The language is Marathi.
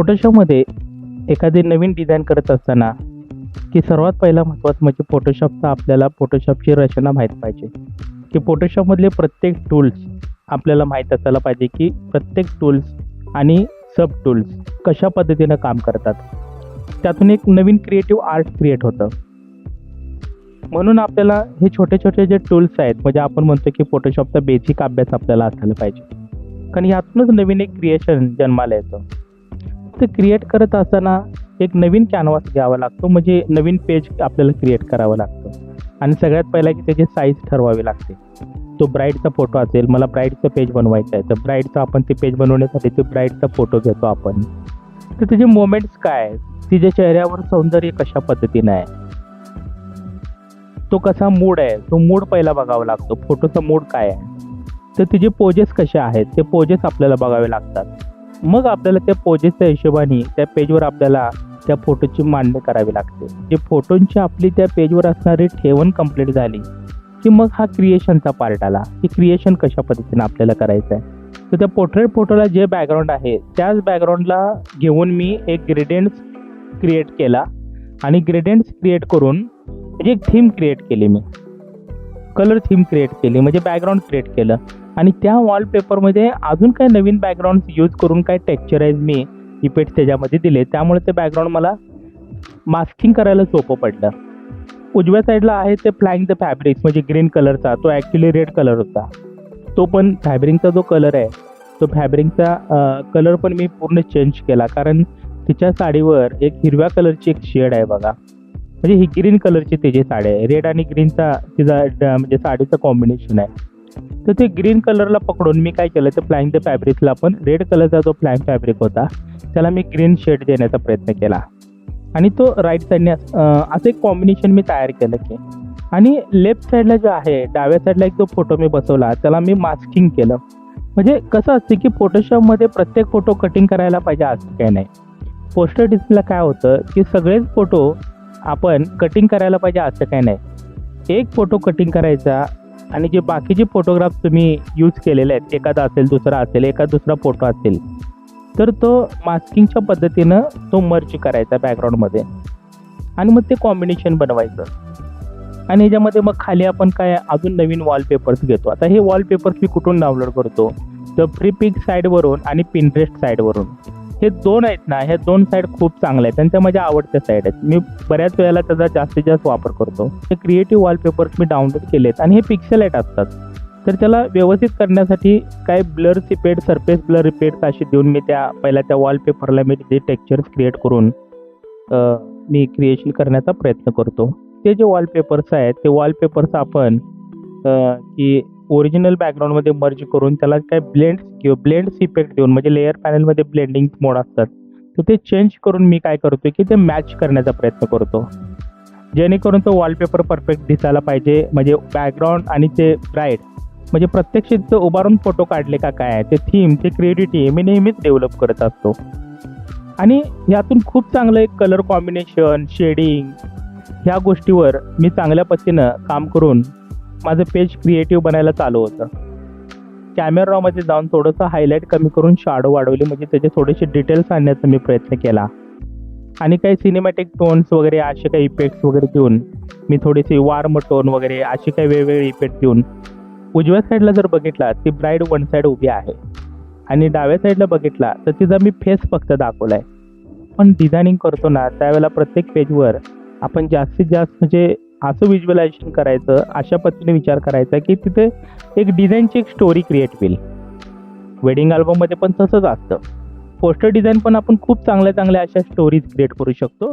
फोटोशॉपमध्ये एखादी नवीन डिझाईन करत असताना की सर्वात पहिला महत्त्वाचं म्हणजे फोटोशॉपचा आपल्याला फोटोशॉपची रचना माहीत पाहिजे, की फोटोशॉपमधले प्रत्येक टूल्स आपल्याला माहीत असायला पाहिजे, की प्रत्येक टूल्स आणि सब टूल्स कशा पद्धतीनं काम करतात. त्यातून एक नवीन क्रिएटिव्ह आर्ट क्रिएट होतं. म्हणून आपल्याला हे छोटे छोटे जे टूल्स आहेत, म्हणजे आपण म्हणतो की फोटोशॉपचा बेसिक अभ्यास आपल्याला असायला पाहिजे, कारण यातूनच नवीन एक क्रिएशन जन्माला येतं. ते क्रिएट करत असताना एक नवीन कॅनव्हास घ्यावा लागतो, म्हणजे नवीन पेज आपल्याला क्रिएट करावं लागतं. आणि सगळ्यात पहिला की त्याची साईज ठरवावी लागते. तो ब्राईडचा फोटो असेल, मला ब्राईडचं पेज बनवायचं आहे, तर ब्राईडचं आपण ते पेज बनवण्यासाठी ते ब्राईडचा फोटो घेतो आपण. तर त्याचे मोमेंट्स काय आहेत, तिच्या चेहऱ्यावर सौंदर्य कशा पद्धतीनं आहे, तो कसा मूड आहे, तो मूड पहिला बघावा लागतो. फोटोचा मूड काय आहे, तर तिचे पोजेस कसे आहेत, ते पोजेस आपल्याला बघावे लागतात. मग आपल्याला त्या पोजेसच्या हिशोबाने त्या पेजवर आपल्याला त्या फोटोची मांडणी करावी लागते. जे फोटोंची आपली त्या पेजवर असणारी ठेवण कंप्लीट झाली की मग हा क्रिएशनचा पार्ट आला, की क्रिएशन कशा पद्धतीने आपल्याला करायचं आहे. तर त्या पोर्ट्रेट फोटोला जे बॅकग्राऊंड आहे त्याच बॅकग्राऊंडला घेऊन मी एक ग्रेडियंट्स क्रिएट केला. आणि ग्रेडियंट्स क्रिएट करून म्हणजे एक थीम क्रिएट केली, मी कलर थीम क्रिएट केली, म्हणजे बॅकग्राऊंड क्रिएट केलं. आणि त्या वॉलपेपरमध्ये अजून काही नवीन बॅकग्राऊंड यूज करून काय टेक्स्चराईज मी इफेक्ट्स त्याच्यामध्ये दिले, त्यामुळे ते बॅकग्राऊंड मला मास्किंग करायला सोपं पडलं. उजव्या साईडला आहे ते फ्लाइंग द फॅब्रिक्स, म्हणजे ग्रीन कलरचा, तो ॲक्च्युली रेड कलर होता. तो पण फॅब्रिकचा जो कलर आहे, तो फॅब्रिकचा कलर पण मी पूर्ण चेंज केला, कारण तिच्या साडीवर एक हिरव्या कलरची एक शेड आहे बघा, म्हणजे ही ग्रीन कलरची त्याची साडी आहे. रेड आणि ग्रीनचा तिचा म्हणजे साडीचं कॉम्बिनेशन आहे. तर ते ग्रीन कलरला पकडून मी काय केलं, ते फ्लाइंग द फॅब्रिकला पण रेड कलरचा जो फ्लाइंग फॅब्रिक होता त्याला मी ग्रीन शेड देण्याचा प्रयत्न केला. आणि तो राईट साईडने असं एक कॉम्बिनेशन मी तयार केलं की. आणि लेफ्ट साईडला जो आहे, डाव्या साईडला एक जो फोटो मी बसवला त्याला मी मास्किंग केलं. म्हणजे कसं असतं की फोटोशॉपमध्ये प्रत्येक फोटो कटिंग करायला पाहिजे असं काही नाही. पोस्टर डिस्प्लेला काय होतं की सगळेच फोटो आपण कटिंग करायला पाहिजे असं काही नाही. एक फोटो कटिंग करायचा आणि जे बाकीचे फोटोग्राफ तुम्ही यूज केलेले आहेत, एखादा असेल, दुसरा असेल, एखादा दुसरा फोटो असेल, तर तो मास्किंगच्या पद्धतीनं तो मर्ज करायचा बॅकग्राऊंडमध्ये आणि मग ते कॉम्बिनेशन बनवायचं. आणि ह्याच्यामध्ये मग खाली आपण काय अजून नवीन वॉलपेपर्स घेतो. आता हे वॉलपेपर्स मी कुठून डाउनलोड करतो, तर फ्रीपिक साईडवरून आणि पिंटरेस्ट साईडवरून. हे दोन आहेत ना, हे दोन साईड खूप चांगले आहेत आणि त्या माझ्या आवडत्या साईड आहेत. मी बऱ्याच वेळेला त्याचा जास्तीत जास्त वापर करतो. हे क्रिएटिव्ह वॉलपेपर्स मी डाउनलोड केलेत आणि हे पिक्सेलाइट असतात. तर त्याला व्यवस्थित करण्यासाठी काय blur effect, surface blur effect असे देऊन मी पहिल्या त्या वॉलपेपरला मी ते टेक्स्चर्स क्रिएट करून मी क्रिएशन करण्याचा प्रयत्न करतो. ते जे वॉलपेपर्स आहेत ते वॉलपेपर्स आपण की ओरिजिनल बॅकग्राऊंडमध्ये मर्ज करून त्याला काय ब्लेंड्स इफेक्ट देऊन, म्हणजे लेअर पॅनलमध्ये ब्लेंडिंग मोड असतात, तर ते चेंज करून मी काय करतो की ते मॅच करण्याचा प्रयत्न करतो, जेणेकरून तो वॉलपेपर परफेक्ट दिसायला पाहिजे. म्हणजे बॅकग्राऊंड आणि ते ब्राईट, म्हणजे प्रत्यक्षात उभारून फोटो काढले का काय, ते थीम, ते क्रिएटिव्हिटी मी नेहमीच डेव्हलप करत असतो. आणि यातून खूप चांगलं एक कलर कॉम्बिनेशन, शेडिंग ह्या गोष्टीवर मी चांगल्या पद्धतीनं काम करून माझं पेज क्रिएटिव्ह बनायला चालू होतं. कॅमेरा रॉमध्ये जाऊन थोडंसं हायलाईट कमी करून शॅडो वाढवली, म्हणजे त्याचे थोडेसे डिटेल्स आणण्याचा मी प्रयत्न केला. आणि काही सिनेमॅटिक टोन्स वगैरे असे काही इफेक्ट्स वगैरे देऊन मी थोडेसे वार्म टोन वगैरे असे काही वेगवेगळे इफेक्ट देऊन. उजव्या साईडला जर बघितला ती ब्राईड वन साईड उभी आहे आणि डाव्या साईडला बघितला तर तिचा मी फेस फक्त दाखवला आहे. पण डिझायनिंग करतो ना त्यावेळेला प्रत्येक पेजवर आपण जास्तीत जास्त म्हणजे असं व्हिज्युअलायझेशन करायचं, अशा पद्धतीने विचार करायचा की तिथे एक डिझाईनची एक स्टोरी क्रिएट होईल. वेडिंग अल्बममध्ये पण तसंच असतं. पोस्टर डिझाईन पण आपण खूप चांगल्या अशा स्टोरीज क्रिएट करू शकतो.